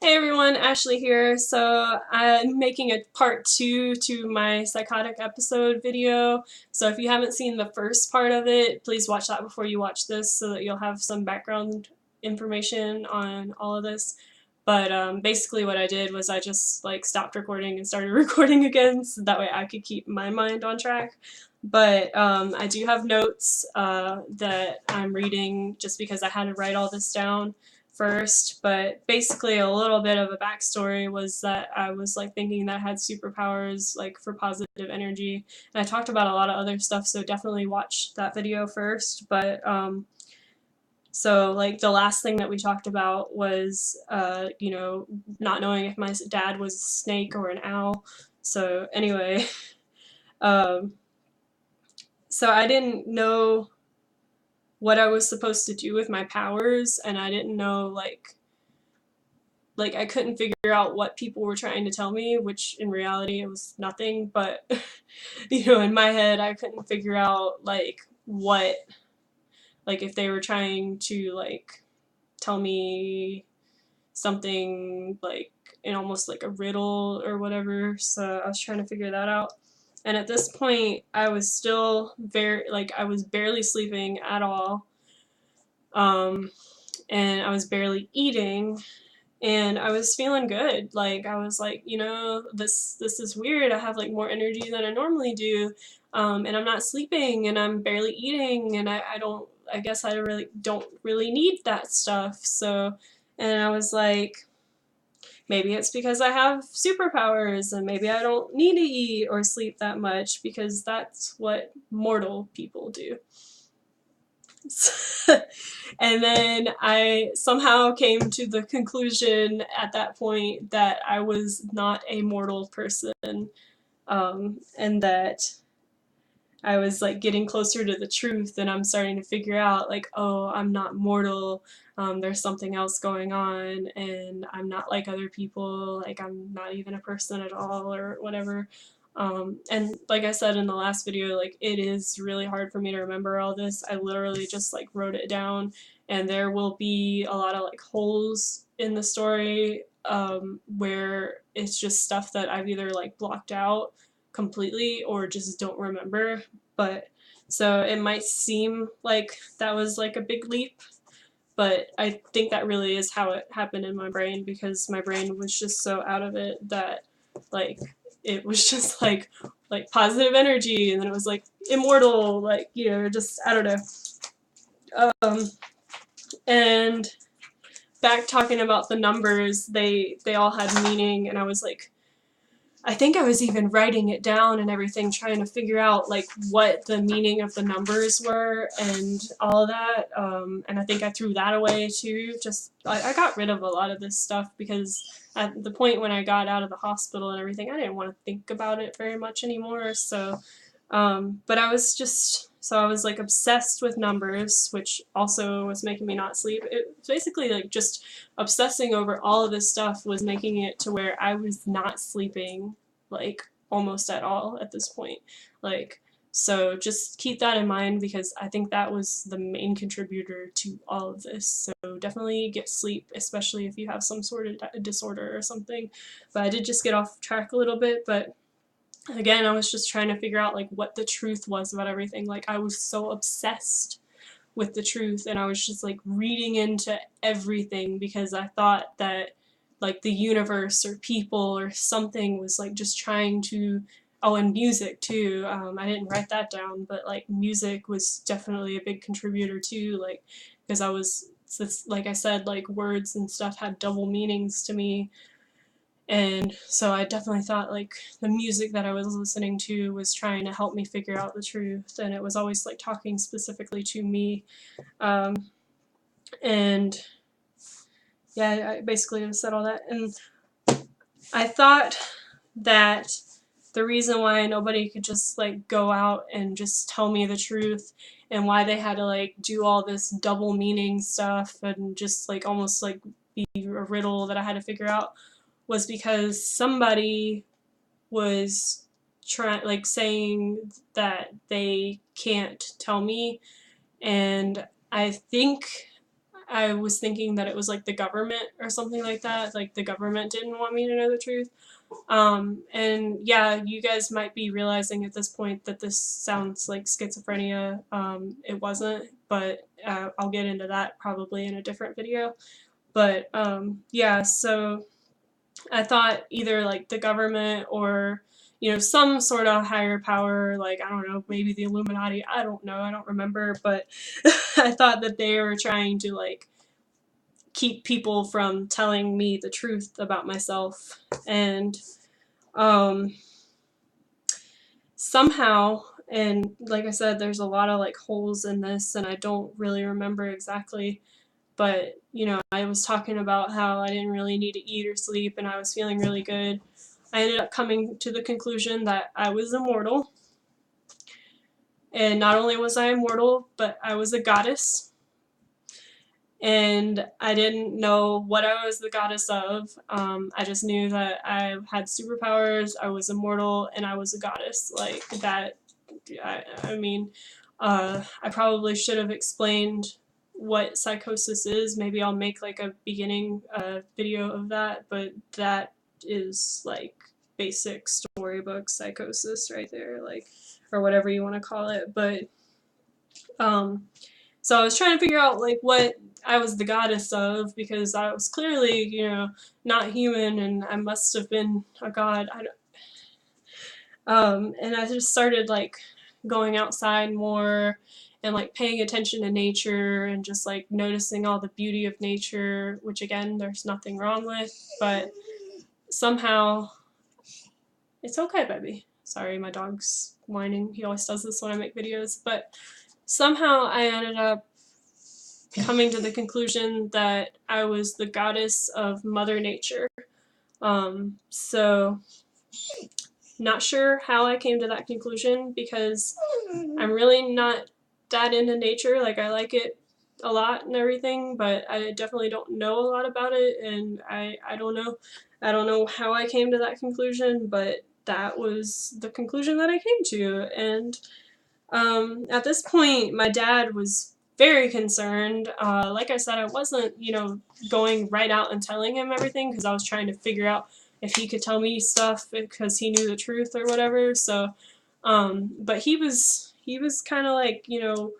Hey everyone, Ashley here. So I'm making a part 2 to my psychotic episode video. So if you haven't seen the first part of it, please watch that before you watch this so that you'll have some background information on all of this. But basically what I did was I just like stopped recording and started recording again so that way I could keep my mind on track. But I do have notes that I'm reading just because I had to write all this down first, but basically a little bit of a backstory was that I was like thinking that I had superpowers like for positive energy, and I talked about a lot of other stuff, so definitely watch that video first. But so like the last thing that we talked about was not knowing if my dad was a snake or an owl. So anyway, um so I didn't know what I was supposed to do with my powers, and I didn't know like I couldn't figure out what people were trying to tell me, which in reality it was nothing, but in my head I couldn't figure out like what, like if they were trying to like tell me something like in almost like a riddle or whatever. So I was trying to figure that out. And at this point I was still I was barely sleeping at all. And I was barely eating, and I was feeling good. Like I was like, this is weird. I have like more energy than I normally do, and I'm not sleeping, and I'm barely eating, and I don't. I guess I really don't really need that stuff. So, and I was like, maybe it's because I have superpowers, and maybe I don't need to eat or sleep that much because that's what mortal people do. And then I somehow came to the conclusion at that point that I was not a mortal person, and that I was like getting closer to the truth, and I'm starting to figure out like, oh, I'm not mortal. There's something else going on, and I'm not like other people. Like I'm not even a person at all, or whatever. And like I said in the last video, like it is really hard for me to remember all this. I literally just like wrote it down, and there will be a lot of like holes in the story where it's just stuff that I've either like blocked out completely or just don't remember. But so it might seem like that was like a big leap, but I think that really is how it happened in my brain, because my brain was just so out of it that like it was just like positive energy, and then it was like immortal, like just I don't know. And back talking about the numbers, they all had meaning, and I was like, I think I was even writing it down and everything, trying to figure out like what the meaning of the numbers were and all of that. And I think I threw that away too. Just I got rid of a lot of this stuff because at the point when I got out of the hospital and everything, I didn't want to think about it very much anymore. So, but I was just I was like obsessed with numbers, which also was making me not sleep. It was basically like just obsessing over all of this stuff was making it to where I was not sleeping like almost at all at this point. Like, so just keep that in mind, because I think that was the main contributor to all of this. So definitely get sleep, especially if you have some sort of disorder or something. But I did just get off track a little bit, but again, I was just trying to figure out like what the truth was about everything. Like I was so obsessed with the truth, and I was just like reading into everything because I thought that like the universe or people or something was like just trying to. Oh, and music too. I didn't write that down, but like music was definitely a big contributor too, like because I was, like I said, like words and stuff had double meanings to me. And so I definitely thought like the music that I was listening to was trying to help me figure out the truth, and it was always like talking specifically to me. Um, and yeah, I basically just said all that. And I thought that the reason why nobody could just like go out and just tell me the truth, and why they had to like do all this double meaning stuff and just like almost like be a riddle that I had to figure out, was because somebody was like saying that they can't tell me. And I think I was thinking that it was like the government or something like that. Like the government didn't want me to know the truth. And yeah, you guys might be realizing at this point that this sounds like schizophrenia. It wasn't, but I'll get into that probably in a different video. But yeah, so I thought either like the government or, you know, some sort of higher power, like, I don't know, maybe the Illuminati, I don't know, I don't remember, but I thought that they were trying to like keep people from telling me the truth about myself. And somehow, and like I said, there's a lot of like holes in this and I don't really remember exactly, but you know, I was talking about how I didn't really need to eat or sleep and I was feeling really good. I ended up coming to the conclusion that I was immortal. And not only was I immortal, but I was a goddess. And I didn't know what I was the goddess of. I just knew that I had superpowers, I was immortal, and I was a goddess. Like that, I mean, I probably should have explained what psychosis is. Maybe I'll make like a beginning video of that, but that is like basic storybook psychosis right there, like, or whatever you want to call it. But so I was trying to figure out like what I was the goddess of, because I was clearly, you know, not human and I must have been a god. And I just started like going outside more and like paying attention to nature and just like noticing all the beauty of nature, which again, there's nothing wrong with, but somehow, it's okay, baby. Sorry, my dog's whining. He always does this when I make videos, but somehow I ended up coming to the conclusion that I was the goddess of Mother Nature. So not sure how I came to that conclusion, because I'm really not that into nature. Like, I like it a lot and everything, but I definitely don't know a lot about it, and I don't know how I came to that conclusion, but that was the conclusion that I came to. And at this point, my dad was very concerned. Like I said, I wasn't, you know, going right out and telling him everything, because I was trying to figure out if he could tell me stuff because he knew the truth or whatever. So, but he was kind of like, you know,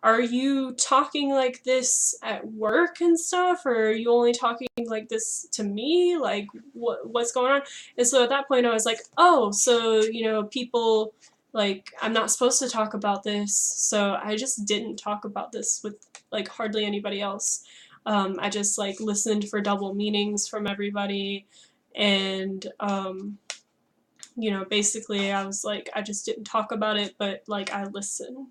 are you talking like this at work and stuff, or are you only talking like this to me? Like, what's going on? And so at that point I was like, oh, so, you know, people, like, I'm not supposed to talk about this. So I just didn't talk about this with like hardly anybody else. I just like listened for double meanings from everybody, and you know, basically I was like, I just didn't talk about it, but like I listened.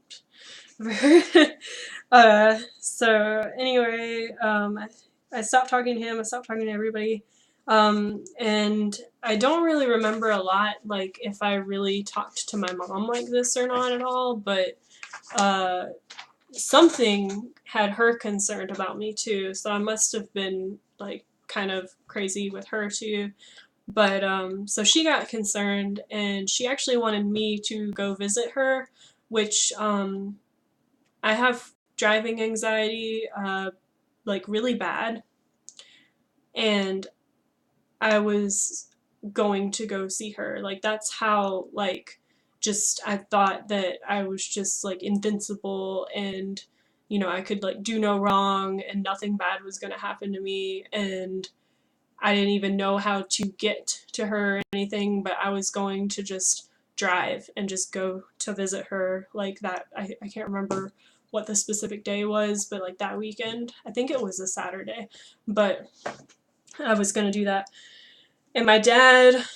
So anyway, I stopped talking to him, I stopped talking to everybody, and I don't really remember a lot, like, if I really talked to my mom like this or not at all, but, something had her concerned about me too, so I must have been, like, kind of crazy with her too. But, so she got concerned, and she actually wanted me to go visit her, which, I have driving anxiety, like really bad, and I was going to go see her. Like, that's how, like, just I thought that I was just like invincible, and you know, I could like do no wrong and nothing bad was gonna happen to me, and I didn't even know how to get to her or anything, but I was going to just drive and just go to visit her like that. I can't remember what the specific day was, but like that weekend. I think it was a Saturday, but I was going to do that. And my dad,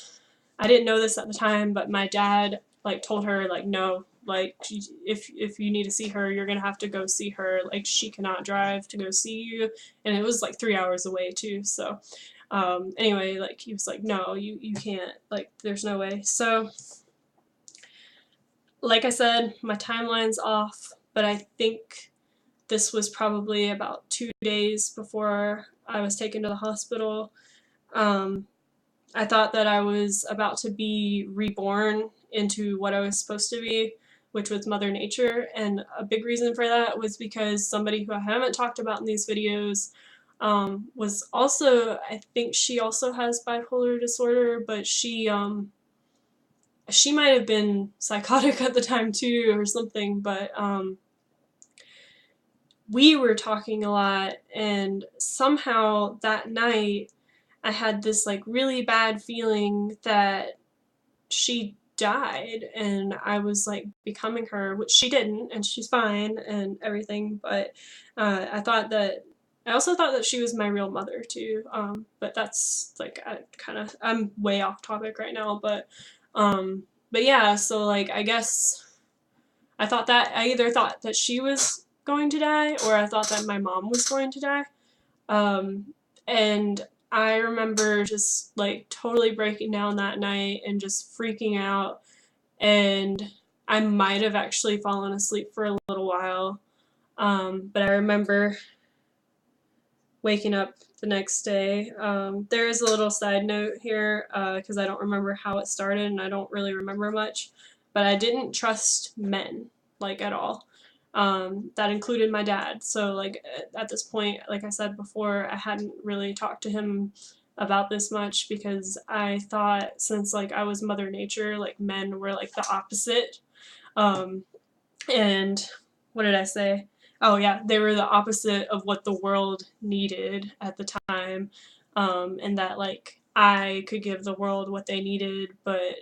I didn't know this at the time, but my dad like told her like, no, like, if you need to see her, you're gonna have to go see her. Like, she cannot drive to go see you, and it was like 3 hours away too. So anyway, like, he was like, no, you can't, like, there's no way. So like I said, my timeline's off, but I think this was probably about 2 days before I was taken to the hospital. I thought that I was about to be reborn into what I was supposed to be, which was Mother Nature. And a big reason for that was because somebody who I haven't talked about in these videos was also, I think she also has bipolar disorder, but she might have been psychotic at the time too or something, but we were talking a lot, and somehow that night I had this like really bad feeling that she died and I was like becoming her, which she didn't, and she's fine and everything, but I also thought that she was my real mother too, but that's like I'm way off topic right now, but yeah, so like I guess I either thought that she was going to die or I thought that my mom was going to die. And I remember just like totally breaking down that night and just freaking out. And I might have actually fallen asleep for a little while. But I remember waking up the next day. There is a little side note here because I don't remember how it started and I don't really remember much. But I didn't trust men, like, at all. That included my dad. So, like, at this point, like I said before, I hadn't really talked to him about this much because I thought since, like, I was Mother Nature, like, men were, like, the opposite. And what did I say? Oh, yeah, they were the opposite of what the world needed at the time. And that, like, I could give the world what they needed, but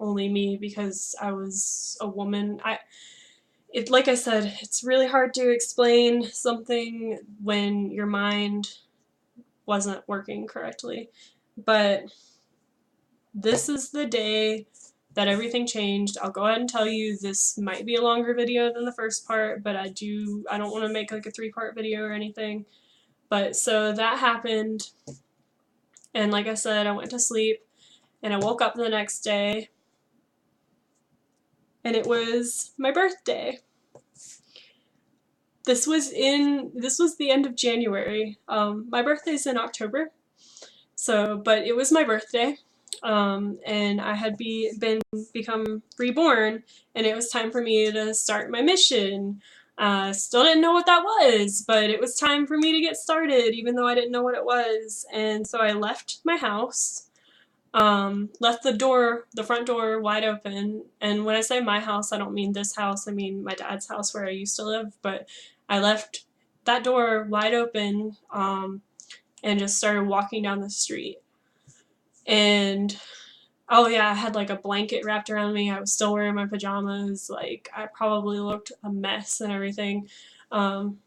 only me because I was a woman. Like I said, it's really hard to explain something when your mind wasn't working correctly. But this is the day that everything changed. I'll go ahead and tell you this might be a longer video than the first part, but I don't want to make like a 3-part video or anything. But so that happened, and like I said, I went to sleep, and I woke up the next day, and it was my birthday. This was the end of January. My birthday's in October, but it was my birthday, and I had become reborn, and it was time for me to start my mission. Still didn't know what that was, but it was time for me to get started, even though I didn't know what it was. And so I left my house, left the front door wide open. And when I say my house, I don't mean this house, I mean my dad's house where I used to live, but I left that door wide open, and just started walking down the street. And oh yeah, I had like a blanket wrapped around me. I was still wearing my pajamas. Like, I probably looked a mess and everything. And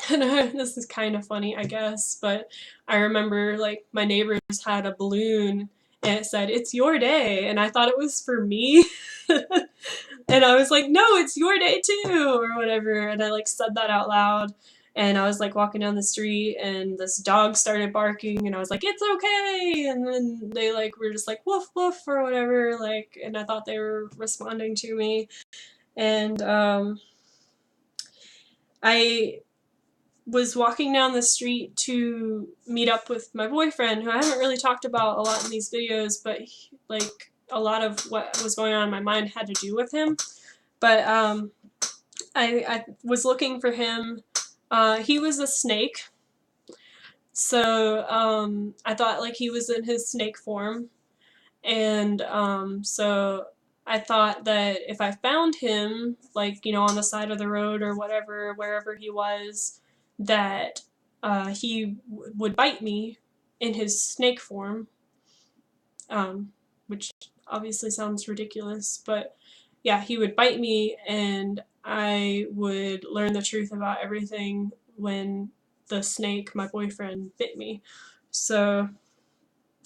this is kind of funny, I guess, but I remember like my neighbors had a balloon and it said, "It's your day," and I thought it was for me. And I was like, "No, it's your day too," or whatever, and I like said that out loud. And I was like walking down the street and this dog started barking and I was like, "It's okay," and then they like were just like woof woof or whatever, like, and I thought they were responding to me. And I was walking down the street to meet up with my boyfriend, who I haven't really talked about a lot in these videos, but like a lot of what was going on in my mind had to do with him. But I was looking for him. He was a snake, so I thought like he was in his snake form, and so I thought that if I found him, like, you know, on the side of the road or whatever, wherever he was, that he would bite me in his snake form, which obviously sounds ridiculous, but yeah, he would bite me and I would learn the truth about everything when the snake, my boyfriend, bit me. So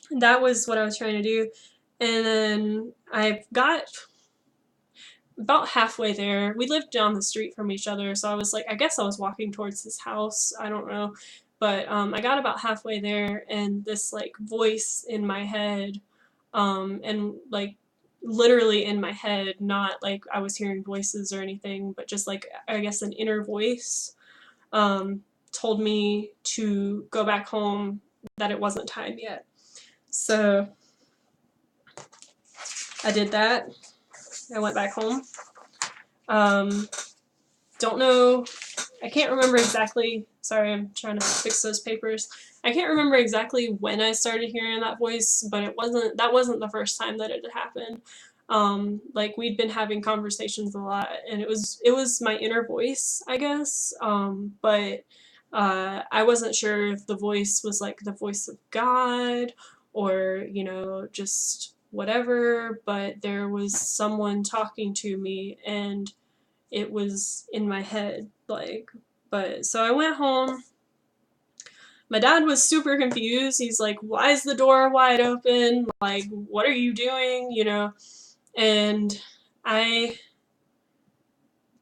that was what I was trying to do. And then I got about halfway there. We lived down the street from each other, so I was like, I guess I was walking towards his house. I don't know. But I got about halfway there, and this like voice in my head, and like literally in my head, not like I was hearing voices or anything, but just like I guess an inner voice, told me to go back home, that it wasn't time yet. So I did that, I went back home. Don't know, I can't remember exactly, sorry, I'm trying to fix those papers. I can't remember exactly when I started hearing that voice, but that wasn't the first time that it had happened. Like, we'd been having conversations a lot, and it was my inner voice, I guess. But I wasn't sure if the voice was like the voice of God or, just whatever, but there was someone talking to me, and it was in my head, but so I went home. My dad was super confused. He's like, why is the door wide open? Like, what are you doing? And I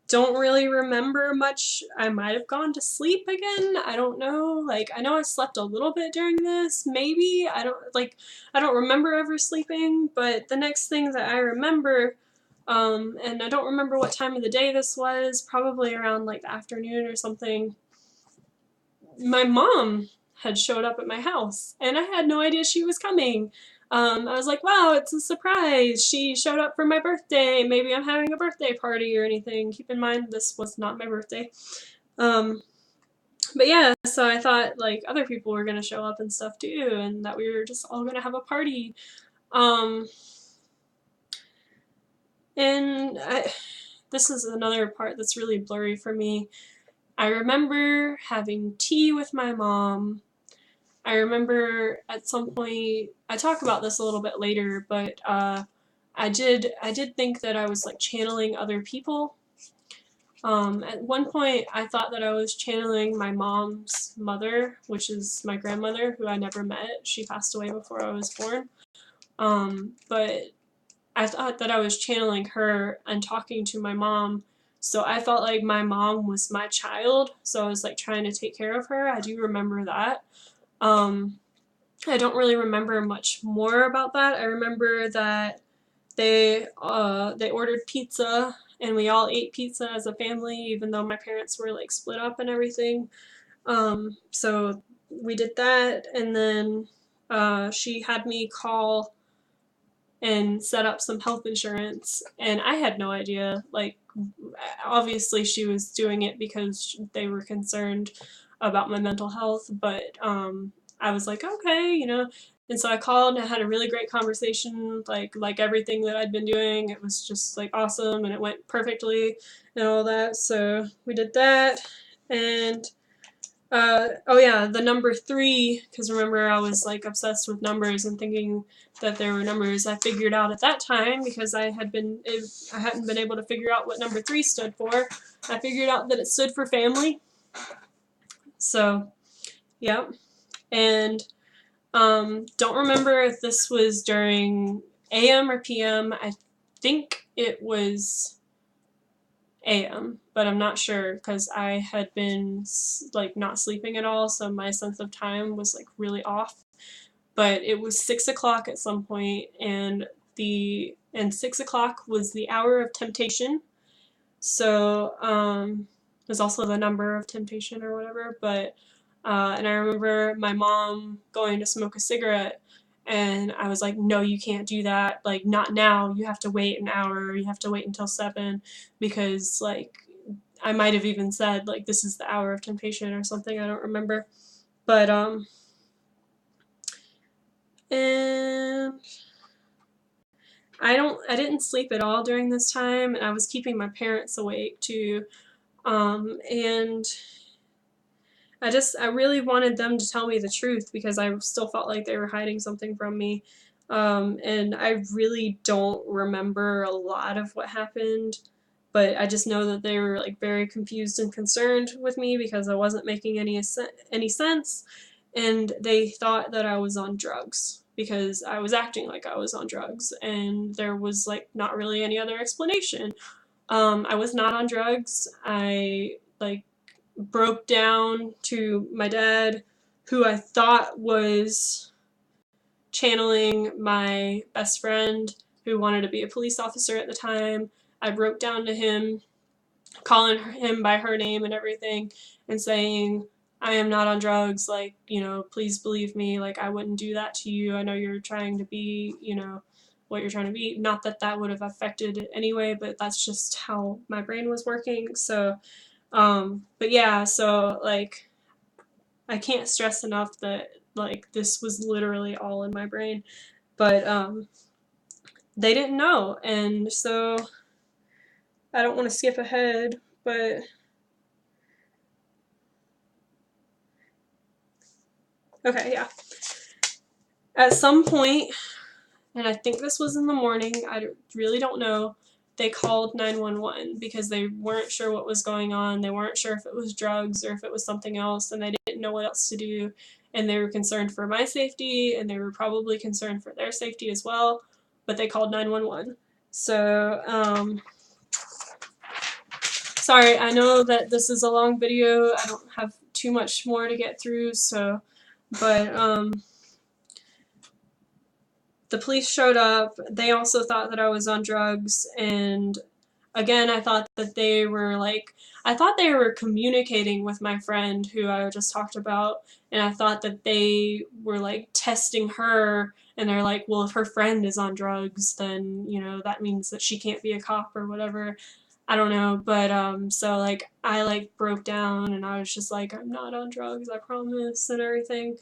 don't really remember much. I might have gone to sleep again. I don't know. Like, I know I slept a little bit during this, maybe. I don't remember ever sleeping, but the next thing that I remember, and I don't remember what time of the day this was, probably around like the afternoon or something, my mom had showed up at my house, and I had no idea she was coming. I was like, wow, it's a surprise. She showed up for my birthday. Maybe I'm having a birthday party or anything. Keep in mind, this was not my birthday. But yeah, so I thought like other people were gonna show up and stuff too, and that we were just all gonna have a party. This is another part that's really blurry for me. I remember having tea with my mom. I remember at some point, I talk about this a little bit later, but I did think that I was like channeling other people. At one point, I thought that I was channeling my mom's mother, which is my grandmother, who I never met. She passed away before I was born. But I thought that I was channeling her and talking to my mom. So I felt like my mom was my child. So I was like trying to take care of her. I do remember that. I don't really remember much more about that. I remember that they ordered pizza, and we all ate pizza as a family, even though my parents were like split up and everything. So we did that, and then she had me call and set up some health insurance, and I had no idea. Like, obviously she was doing it because they were concerned about my mental health, but I was like, okay, and so I called and I had a really great conversation, like everything that I'd been doing. It was just like awesome, and it went perfectly and all that. So we did that, and oh yeah, the number 3, because remember I was like obsessed with numbers and thinking that there were numbers. I figured out at that time, because I hadn't been able to figure out what number 3 stood for. I figured out that it stood for family. So, yeah. And don't remember if this was during AM or PM. I think it was AM, but I'm not sure because I had been like not sleeping at all, so my sense of time was like really off. But it was 6 o'clock at some point, and 6 o'clock was the hour of temptation. So it was also the number of temptation or whatever. But and I remember my mom going to smoke a cigarette, and I was like, no, you can't do that. Like, not now. You have to wait an hour. You have to wait until 7, because like I might have even said like this is the hour of temptation or something. I don't remember. But and I didn't sleep at all during this time, and I was keeping my parents awake too. And I really wanted them to tell me the truth, because I still felt like they were hiding something from me. And I really don't remember a lot of what happened, but I just know that they were like very confused and concerned with me because I wasn't making any sense, and they thought that I was on drugs because I was acting like I was on drugs, and there was like not really any other explanation. I was not on drugs. I like broke down to my dad, who I thought was channeling my best friend who wanted to be a police officer at the time. I broke down to him, calling him by her name and everything, and saying, I am not on drugs, please believe me, I wouldn't do that to you. I know you're trying to be, what you're trying to be. Not that that would have affected it anyway, but that's just how my brain was working. So, but yeah, so like, I can't stress enough that like this was literally all in my brain. But they didn't know, and so I don't want to skip ahead, but okay, yeah. At some point, and I think this was in the morning, I really don't know, they called 911 because they weren't sure what was going on. They weren't sure if it was drugs or if it was something else, and they didn't know what else to do. And they were concerned for my safety, and they were probably concerned for their safety as well, but they called 911. So, sorry, I know that this is a long video. I don't have too much more to get through, so, but, the police showed up. They also thought that I was on drugs, and again, I thought that they were like, I thought they were communicating with my friend who I just talked about, and I thought that they were like testing her, and they're like, well, if her friend is on drugs, then, you know, that means that she can't be a cop or whatever. I don't know, but so like I like broke down and I was just like, I'm not on drugs, I promise, and everything.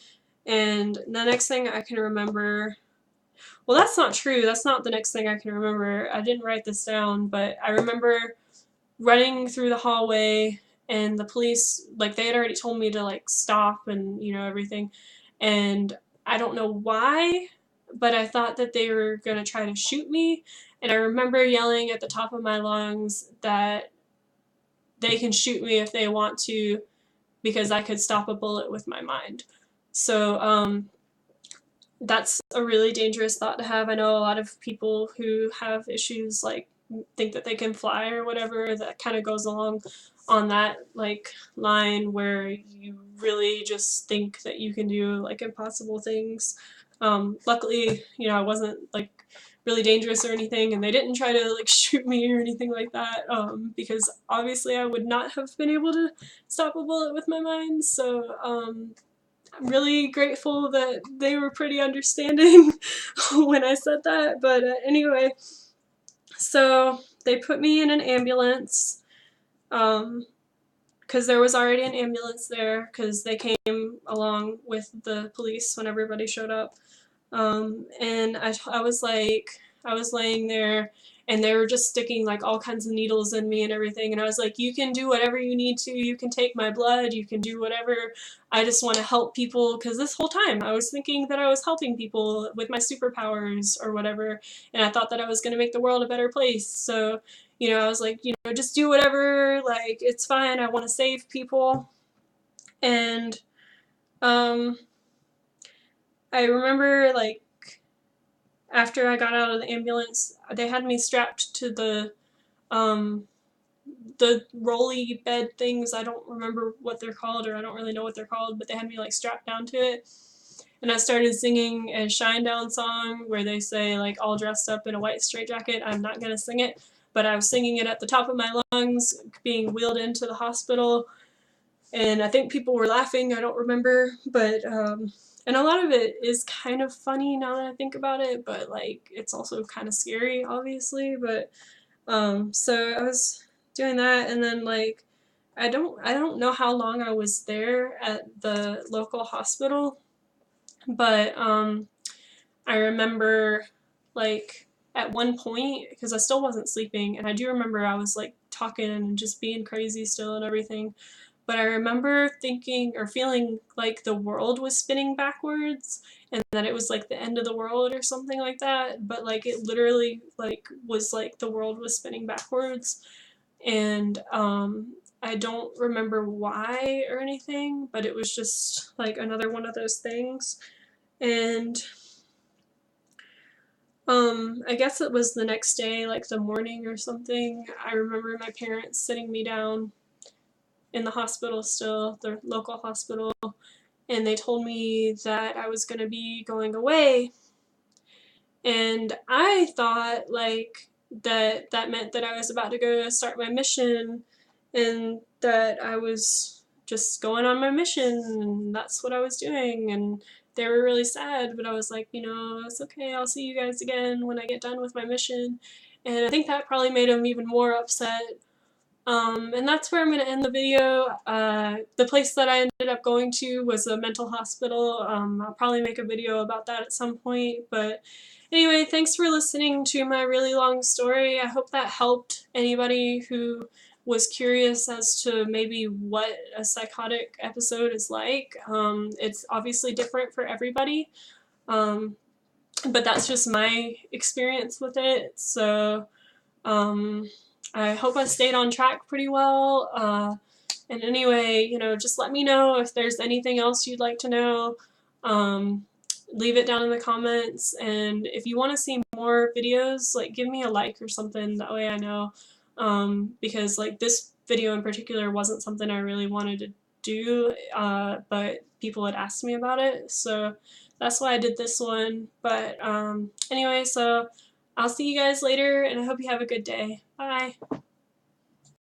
And the next thing I can remember, well, that's not true. That's not the next thing I can remember. I didn't write this down, but I remember running through the hallway and the police, like, they had already told me to, like, stop and, you know, everything. And I don't know why, but I thought that they were going to try to shoot me. And I remember yelling at the top of my lungs that they can shoot me if they want to because I could stop a bullet with my mind. So, that's a really dangerous thought to have. I know a lot of people who have issues like think that they can fly or whatever. That kind of goes along on that like line where you really just think that you can do like impossible things. Luckily, you know, I wasn't like really dangerous or anything, and they didn't try to like shoot me or anything like that, because obviously I would not have been able to stop a bullet with my mind. So I'm really grateful that they were pretty understanding when I said that. But anyway, so they put me in an ambulance because there was already an ambulance there because they came along with the police when everybody showed up. And I was like, I was laying there and they were just sticking like all kinds of needles in me and everything. And I was like, you can do whatever you need to. You can take my blood. You can do whatever. I just want to help people. Because this whole time I was thinking that I was helping people with my superpowers or whatever. And I thought that I was going to make the world a better place. So, you know, I was like, you know, just do whatever. Like, it's fine. I want to save people. And, I remember, like, after I got out of the ambulance, they had me strapped to the rolly bed things. I don't remember what they're called, or I don't really know what they're called, but they had me, like, strapped down to it. And I started singing a Shinedown song where they say, like, all dressed up in a white straitjacket. I'm not gonna sing it, but I was singing it at the top of my lungs, being wheeled into the hospital. And I think people were laughing, I don't remember, but, and a lot of it is kind of funny now that I think about it, but, like, it's also kind of scary, obviously, but, so I was doing that, and then, like, I don't know how long I was there at the local hospital, but, I remember, like, at one point, because I still wasn't sleeping, and I do remember I was, like, talking and just being crazy still and everything, but I remember thinking or feeling like the world was spinning backwards and that it was like the end of the world or something like that, but like it literally like was like the world was spinning backwards. And I don't remember why or anything, but it was just like another one of those things. And I guess it was the next day, like the morning or something. I remember my parents sitting me down in the hospital still, the local hospital, and they told me that I was going to be going away. And I thought, like, that meant that I was about to go start my mission and that I was just going on my mission and that's what I was doing and they were really sad, but I was like, you know, it's okay, I'll see you guys again when I get done with my mission. And I think that probably made them even more upset. And that's where I'm going to end the video. The place that I ended up going to was a mental hospital. I'll probably make a video about that at some point. But anyway, thanks for listening to my really long story. I hope that helped anybody who was curious as to maybe what a psychotic episode is like. It's obviously different for everybody. But that's just my experience with it. So, I hope I stayed on track pretty well. And anyway, you know, just let me know if there's anything else you'd like to know. Leave it down in the comments. And if you want to see more videos, like give me a like or something. That way I know. Because like this video in particular wasn't something I really wanted to do, but people had asked me about it. So that's why I did this one. But anyway, so I'll see you guys later, and I hope you have a good day. Bye!